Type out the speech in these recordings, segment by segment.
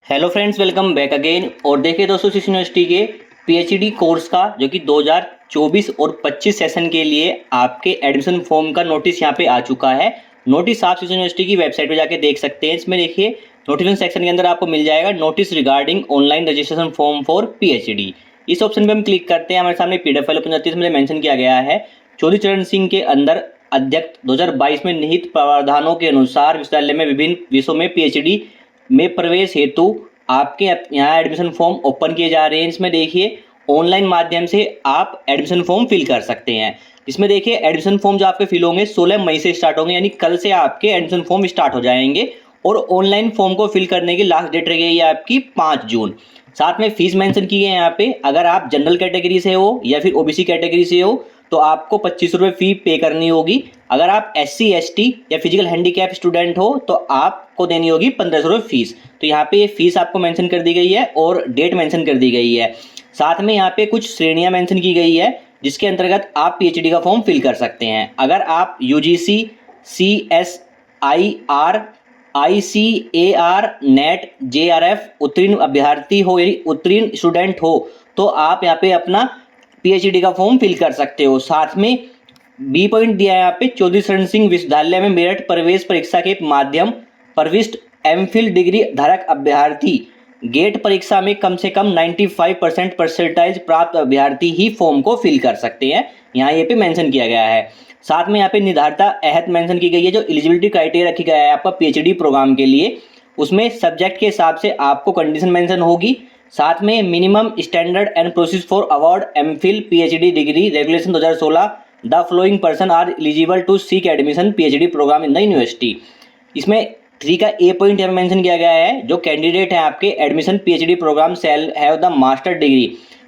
Hello friends, welcome back again. और देखिए दोस्तों, सिस यूनिवर्सिटी के पीएचडी कोर्स का जो कि 2024 और 25 सेशन के लिए आपके एडमिशन फॉर्म का नोटिस यहाँ पे आ चुका है। नोटिस आप सिस यूनिवर्सिटी की वेबसाइट पे जाके देख सकते हैं। इसमें देखिए नोटिफिकेशन सेक्शन के अंदर आपको मिल जाएगा notice regarding online registration form for PhD. इस ऑप्शन पे हम क्लिक करते हैं, हमारे सामने पीडीएफ फाइल ओपन होती है। इसमें मेंशन किया गया है चौधरी चरण सिंह के अंदर अध्यक्ष 2022 में निहित प्रावधानों के अनुसार विश्वविद्यालय में विभिन्न विषयों में पीएचडी में प्रवेश हेतु आपके यहाँ एडमिशन फॉर्म ओपन किए जा रहे हैं। इसमें देखिए ऑनलाइन माध्यम से आप एडमिशन फॉर्म फिल कर सकते हैं। इसमें देखिए एडमिशन फॉर्म जो आपके फिल होंगे 16 मई से स्टार्ट होंगे, यानी कल से आपके एडमिशन फॉर्म स्टार्ट हो जाएंगे। और ऑनलाइन फॉर्म को फिल करने की लास्ट डेट रह गई है आपकी 5 जून। साथ में फीस मेंशन की है यहाँ पे। अगर आप जनरल कैटेगरी से हो या फिर ओबीसी कैटेगरी से हो तो आपको 25 रुपये फी पे करनी होगी। अगर आप SC ST या फिजिकल हैंडीकैप स्टूडेंट हो तो आपको देनी होगी 1500 रुपये फीस। तो यहाँ पे ये फीस आपको मेंशन कर दी गई है और डेट मेंशन कर दी गई है। साथ में यहाँ पे कुछ श्रेणियाँ मेंशन की गई है जिसके अंतर्गत आप पीएचडी का फॉर्म फिल कर सकते हैं। अगर आप UGC CSIR ICAR net JRF उत्तीर्ण अभ्यर्थी हो यानी उत्तीर्ण स्टूडेंट हो तो आप यहाँ पे अपना पीएचडी का फॉर्म फिल कर सकते हो। साथ में बी पॉइंट दिया है यहाँ पे चौधरी चरण सिंह विश्वविद्यालय में मेरिट प्रवेश परीक्षा के माध्यम प्रविष्ट एमफिल डिग्री धारक अभ्यर्थी गेट परीक्षा में कम से कम 95% परसेंटाइज प्राप्त अभ्यर्थी ही फॉर्म को फिल कर सकते हैं। यहाँ ये पे मेंशन किया गया है। साथ में यहाँ पे निर्धारिता अहत मेंशन की गई है। जो एलिजिबिलिटी क्राइटेरिया रखी गया है आपका पीएचडी प्रोग्राम के लिए, उसमें सब्जेक्ट के हिसाब से आपको कंडीशन मेंशन होगी। साथ में minimum standard and process for award MPhil PhD degree regulation 2016 the following person are eligible to seek admission PhD programme in the university. इसमें 3 का ए पॉइंट यहाँ मेंशन किया गया है। जो कैंडिडेट है आपके admission PhD programme shall have the master degree.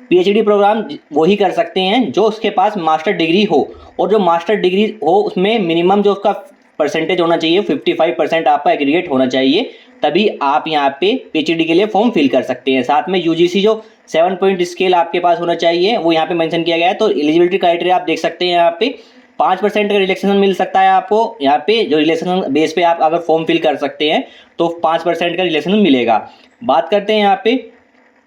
PhD programme वही कर सकते हैं जो उसके पास मास्टर डिग्री हो, और जो मास्टर डिग्री हो उसमें मिनिमम जो उसका परसेंटेज होना चाहिए 55% आपका एग्रीगेट होना चाहिए, तभी आप यहाँ पे पीएचडी के लिए फॉर्म फिल कर सकते हैं। साथ में यूजीसी जो 7 पॉइंट स्केल आपके पास होना चाहिए वो यहाँ पे मेंशन किया गया है। तो एलिजिबिलिटी क्राइटेरिया आप देख सकते हैं। यहाँ पे 5% का रिलैक्सेशन मिल सकता है आपको। यहाँ पे जो रिलैक्सेशन बेस पे आप अगर फॉर्म फिल कर सकते हैं तो 5% का रिलैक्सेशन मिलेगा। बात करते हैं यहाँ पे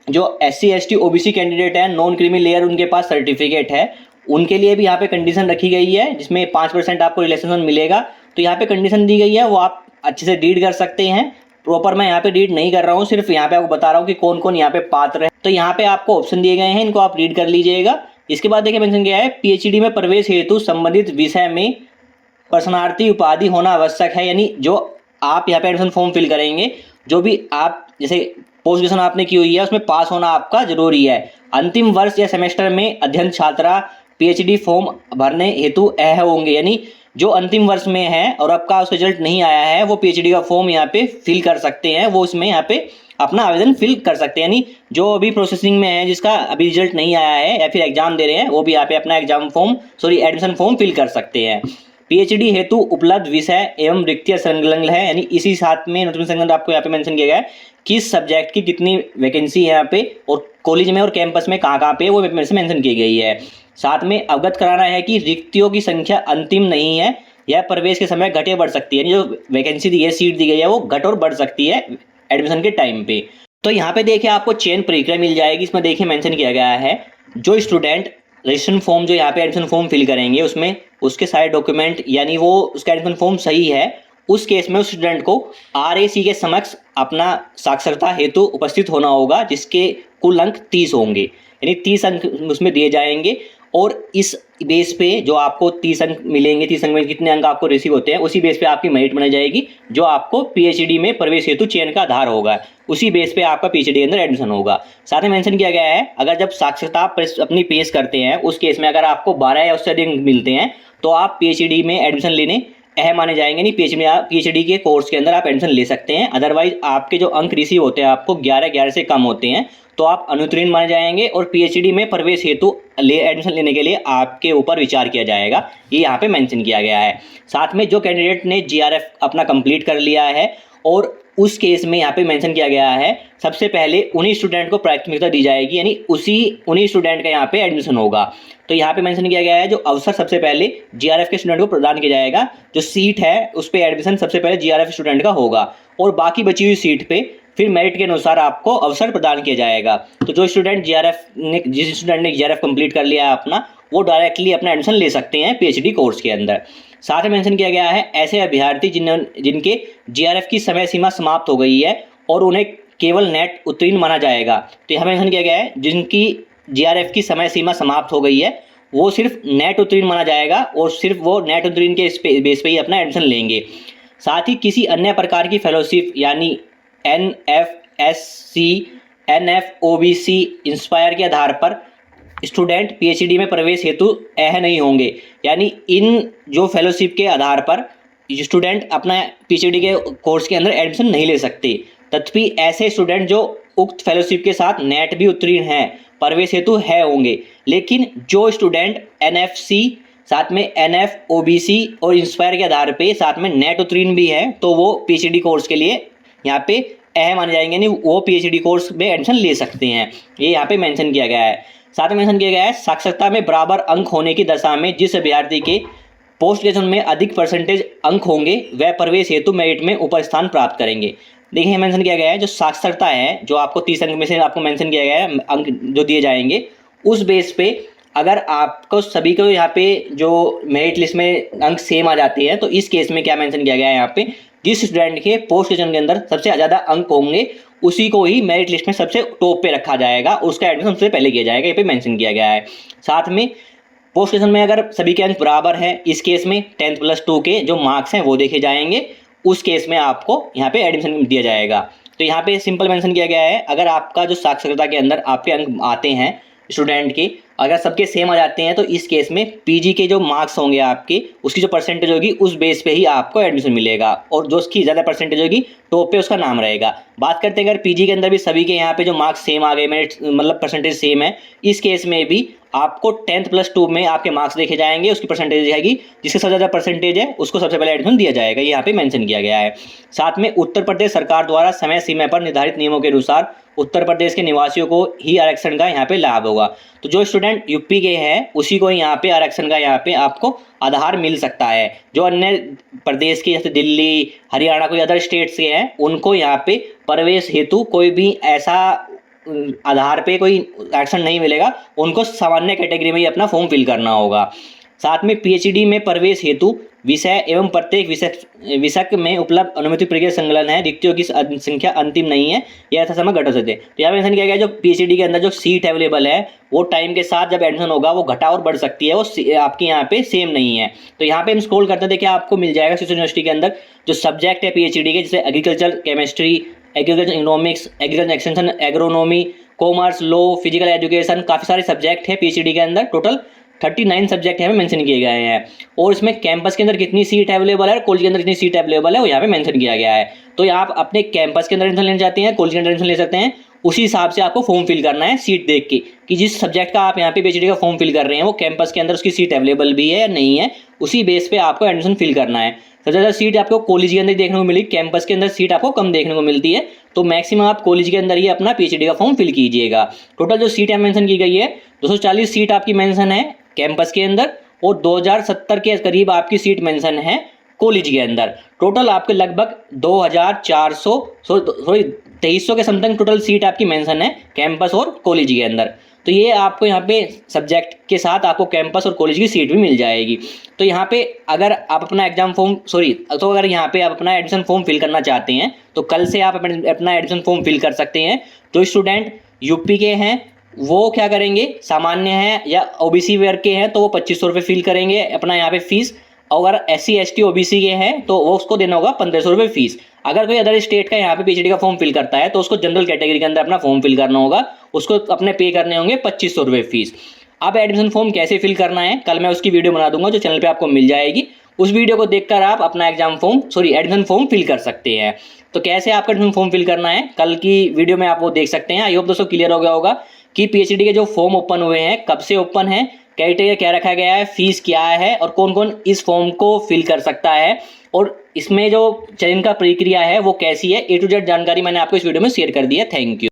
जो SC ST OBC कैंडिडेट है, नॉन क्रीमी लेयर उनके पास सर्टिफिकेट है, उनके लिए भी यहाँ पे कंडीशन रखी गई है जिसमें 5% आपको रिलैक्सेशन मिलेगा। तो यहाँ पे कंडीशन दी गई है वो आप अच्छे से रीड कर सकते हैं। प्रॉपर मैं यहाँ पे रीड नहीं कर रहा हूँ, सिर्फ यहाँ पे आपको बता रहा हूँ कि कौन कौन यहाँ पे पात्र है। तो यहाँ पे आपको ऑप्शन दिए गए हैं, इनको आप रीड कर लीजिएगा। इसके बाद देखिए मेंशन किया है पीएचडी में प्रवेश हेतु संबंधित विषय में प्रश्नार्थी उपाधि होना आवश्यक है। यानी जो आप यहाँ पे एडमिशन फॉर्म फिल करेंगे, जो भी आप जैसे पोस्ट ग्रेजुएशन आपने की हुई है उसमें पास होना आपका जरूरी है। अंतिम वर्ष या सेमेस्टर में अध्ययन छात्रा पीएचडी फॉर्म भरने हेतु अह होंगे, यानी जो अंतिम वर्ष में है और आपका उसका रिजल्ट नहीं आया है वो पीएचडी का फॉर्म यहाँ पे फिल कर सकते हैं। वो इसमें यहाँ पे अपना आवेदन फिल कर सकते हैं। यानी जो अभी प्रोसेसिंग में है, जिसका अभी रिजल्ट नहीं आया है या फिर एग्जाम दे रहे हैं, वो भी यहाँ पे अपना एडमिशन फॉर्म फिल कर सकते हैं। पीएचडी हेतु उपलब्ध विषय एवं रिक्तियां संलग्न है, यानी इसी साथ में नोटिफिकेशन आपको यहाँ पे मेंशन किया गया है किस सब्जेक्ट की कितनी वैकेंसी है यहाँ पे, और कॉलेज में और कैंपस में कहाँ पे वो मेंशन की गई है। साथ में अवगत कराना है कि रिक्तियों की संख्या अंतिम नहीं है, यह प्रवेश के समय घटे बढ़ सकती है। जो वैकेंसी दी है, सीट दी गई है, वो घट और बढ़ सकती है एडमिशन के टाइम पे। तो यहाँ पे देखिए आपको चयन प्रक्रिया मिल जाएगी। इसमें देखिए मेंशन किया गया है जो स्टूडेंट रजिस्ट्रेशन फॉर्म जो यहाँ पे एडमिशन फॉर्म फिल करेंगे उसमें उसके सारे डॉक्यूमेंट यानी वो उसका एडमिशन फॉर्म सही है, उस केस में उस स्टूडेंट को RAC के समक्ष अपना साक्षरता हेतु उपस्थित होना होगा, जिसके कुल अंक 30 होंगे, यानी 30 अंक उसमें दिए जाएंगे। और इस बेस पे जो आपको 30 अंक मिलेंगे, 30 अंक में कितने अंक आपको रिसीव होते हैं, उसी बेस पे आपकी मेरिट बनाई जाएगी जो आपको पीएचडी में प्रवेश हेतु चयन का आधार होगा। उसी बेस पे आपका पीएचडी के अंदर एडमिशन होगा। साथ में मेंशन किया गया है अगर जब साक्षरता अपनी पेश करते हैं उस केस में अगर आपको 12 या उससे अधिक मिलते हैं तो आप पीएचडी में एडमिशन लेने अहम माने जाएंगे। नहीं, पीएचडी के कोर्स के अंदर आप एडमिशन ले सकते हैं। अदरवाइज आपके जो अंक रिसीव होते हैं आपको 11 से कम होते हैं तो आप अनुत्तीर्ण माने जाएंगे और पीएचडी में प्रवेश हेतु एडमिशन लेने के लिए आपके ऊपर विचार किया जाएगा। ये यहाँ पे मेंशन किया गया है। साथ में जो कैंडिडेट ने जीआरएफ अपना कंप्लीट कर लिया है और उस केस में यहाँ पे मेंशन किया गया है सबसे पहले उन्हीं स्टूडेंट को प्राथमिकता दी जाएगी, यानी उन्हीं स्टूडेंट का यहाँ पे एडमिशन होगा। तो यहाँ पे मेंशन किया गया है जो अवसर सबसे पहले जीआरएफ के स्टूडेंट को प्रदान किया जाएगा। जो सीट है उस पर एडमिशन सबसे पहले जीआरएफ स्टूडेंट का होगा और बाकी बची हुई सीट पे फिर मेरिट के अनुसार आपको अवसर प्रदान किया जाएगा। तो जो स्टूडेंट जिस स्टूडेंट ने GRF कंप्लीट कर लिया है अपना, वो डायरेक्टली अपना एडमिशन ले सकते हैं PhD कोर्स के अंदर। साथ में मेंशन किया गया है ऐसे अभ्यर्थी जिनके GRF की समय सीमा समाप्त हो गई है और उन्हें केवल नेट उत्तीर्ण माना जाएगा। तो यहाँ मेंशन किया गया है जिनकी GRF की समय सीमा समाप्त हो गई है वो सिर्फ नेट उत्तीर्ण माना जाएगा और सिर्फ वो नेट उत्तीर्ण के बेस पे ही अपना एडमिशन लेंगे। साथ ही किसी अन्य प्रकार की फेलोशिप यानी NFSC, NFOBC, इंस्पायर के आधार पर स्टूडेंट PhD में प्रवेश हेतु अहल नहीं होंगे। यानी इन जो फेलोशिप के आधार पर स्टूडेंट अपना PhD के कोर्स के अंदर एडमिशन नहीं ले सकते। तथापि ऐसे स्टूडेंट जो उक्त फेलोशिप के साथ नेट भी उत्तीर्ण हैं प्रवेश हेतु है होंगे। लेकिन जो स्टूडेंट NFC साथ में NFOBC और इंस्पायर के आधार पे साथ में नेट उत्तीर्ण भी है तो वो PhD कोर्स के लिए यहाँ पे अहम माने जाएंगे, नहीं वो PhD कोर्स में एडमिशन ले सकते हैं। ये यहाँ पे मेंशन किया गया है। साथ में मेंशन किया गया है साक्षरता में बराबर अंक होने की दशा में जिस अभ्यर्थी के पोस्ट ग्रेजुएशन में अधिक परसेंटेज अंक होंगे वह प्रवेश हेतु मेरिट में ऊपर स्थान प्राप्त करेंगे। देखिए मेंशन किया गया है जो साक्षरता है, जो आपको 30 अंक में से आपको मेंशन किया गया है अंक जो दिए जाएंगे, उस बेस पे अगर आपको सभी को यहाँ पे जो मेरिट लिस्ट में अंक सेम आ जाते हैं तो इस केस में क्या मेंशन किया गया है यहाँ पे जिस स्टूडेंट के पोस्ट ग्रेजुएशन के अंदर सबसे ज़्यादा अंक होंगे उसी को ही मेरिट लिस्ट में सबसे टॉप पे रखा जाएगा, उसका एडमिशन सबसे पहले किया जाएगा। यहाँ पे मेंशन किया गया है। साथ में पोस्ट ग्रेजुएशन में अगर सभी के अंक बराबर हैं इस केस में 10th + 2 के जो मार्क्स हैं वो देखे जाएंगे, उस केस में आपको यहाँ पे एडमिशन दिया जाएगा। तो यहाँ पे सिंपल मेंशन किया गया है अगर आपका जो साक्षरता के अंदर आपके अंक आते हैं स्टूडेंट के अगर सबके सेम आ जाते हैं तो इस केस में PG के जो मार्क्स होंगे आपके उसकी जो परसेंटेज होगी उस बेस पे ही आपको एडमिशन मिलेगा और जो उसकी ज़्यादा परसेंटेज होगी टॉप पे उसका नाम रहेगा। बात करते हैं अगर PG के अंदर भी सभी के यहाँ पे जो मार्क्स सेम आ गए मतलब परसेंटेज सेम है, इस केस में भी आपको 10th + 2 में आपके मार्क्स देखे जाएंगे, उसकी परसेंटेज दिखाएगी, जिसके सबसे ज़्यादा परसेंटेज है उसको सबसे पहले एडमिशन दिया जाएगा। यहाँ पे मेंशन किया गया है। साथ में उत्तर प्रदेश सरकार द्वारा समय सीमा पर निर्धारित नियमों के अनुसार उत्तर प्रदेश के निवासियों को ही आरक्षण का यहाँ पे लाभ होगा। तो जो स्टूडेंट यूपी के हैं उसी को यहाँ पे आरक्षण का यहाँ पे आपको आधार मिल सकता है। जो अन्य प्रदेश के जैसे दिल्ली, हरियाणा, कोई अदर स्टेट्स के हैं उनको यहाँ पे प्रवेश हेतु कोई भी ऐसा आधार पे कोई आरक्षण नहीं मिलेगा, उनको सामान्य कैटेगरी में ही अपना फॉर्म फिल करना होगा। साथ में PhD में प्रवेश हेतु विषय एवं प्रत्येक विषय में उपलब्ध अनुमति प्रक्रिया संकलन है, रिक्तियों की संख्या अंतिम नहीं है, यह यथासंभव घट सकते। तो यहाँ मेंशन किया गया जो PhD के अंदर जो सीट अवेलेबल है वो टाइम के साथ जब एडमिशन होगा वो घटा और बढ़ सकती है, वो आपकी यहाँ पे सेम नहीं है। तो यहाँ पे हम स्क्रॉल करते हैं, देखिए आपको मिल जाएगा शिशु यूनिवर्सिटी के अंदर जो सब्जेक्ट है PhD के, जैसे agriculture chemistry, agriculture economics, agriculture extension, agronomy, commerce, law, physical education, काफ़ी सारे सब्जेक्ट है PhD के अंदर। टोटल 39 सब्जेक्ट यहाँ पे मेंशन किए गए हैं और इसमें कैंपस के अंदर कितनी सीट अवेलेबल है, कॉलेज के अंदर कितनी सीट अवेलेबल है वो यहाँ पे मेंशन किया गया है। तो यहाँ आप अपने कैंपस के अंदर एडमिशन लेना चाहते हैं, कॉलेज के अंदर एडमिशन ले सकते हैं, उसी हिसाब से आपको फॉर्म फिल करना है सीट देख के कि जिस सब्जेक्ट का आप यहाँ पे PhD का फॉर्म फिल कर रहे हैं वो कैंपस के अंदर उसकी सीट अवेलेबल भी है या नहीं है, उसी बेस पे आपको एडमिशन फिल करना है। सबसे ज़्यादा सीट आपको कॉलेज के अंदर देखने को मिली, कैंपस के अंदर सीट आपको कम देखने को मिलती है, तो मैक्सिमम आप कॉलेज के अंदर ही अपना PhD का फॉर्म फिल कीजिएगा। टोटल जो सीट यहाँ मेंशन की गई है 240 सीट आपकी मेंशन है कैंपस के अंदर और 2070 के करीब आपकी सीट मेंशन है कॉलेज के अंदर। टोटल आपके लगभग 2300 के समथिंग टोटल सीट आपकी मेंशन है कैंपस और कॉलेज के अंदर। तो ये आपको यहाँ पे सब्जेक्ट के साथ आपको कैंपस और कॉलेज की सीट भी मिल जाएगी। तो यहाँ पे अगर आप अपना अगर यहाँ पे आप अपना एडमिशन फॉर्म फिल करना चाहते हैं तो कल से आप अपना एडमिशन फॉर्म फिल कर सकते हैं। जो स्टूडेंट यूपी के हैं वो क्या करेंगे, सामान्य हैं या OBC वर्ग के हैं तो वो 2500 रुपये फिल करेंगे अपना यहाँ पे फीस। अगर SC ST OBC के हैं तो वो उसको देना होगा 1500 रुपये फीस। अगर कोई अदर स्टेट का यहाँ पे PhD का फॉर्म फिल करता है तो उसको जनरल कैटेगरी के अंदर अपना फॉर्म फिल करना होगा, उसको अपने पे करने होंगे 2500 रुपये फीस। अब एडमिशन फॉर्म कैसे फिल करना है कल मैं उसकी वीडियो बना दूंगा जो चैनल पे आपको मिल जाएगी। उस वीडियो को देखकर आप अपना एडमिशन फॉर्म फिल कर सकते हैं। तो कैसे आपका एडमिशन फॉर्म फिल करना है कल की वीडियो में आप वो देख सकते हैं। आई होप दोस्तों क्लियर हो गया होगा कि PhD के जो फॉर्म ओपन हुए हैं कब से ओपन है, क्राइटेरिया क्या रखा गया है, फीस क्या है और कौन कौन इस फॉर्म को फिल कर सकता है और इसमें जो चयन का प्रक्रिया है वो कैसी है, A to Z जानकारी मैंने आपको इस वीडियो में शेयर कर दी है। Thank you.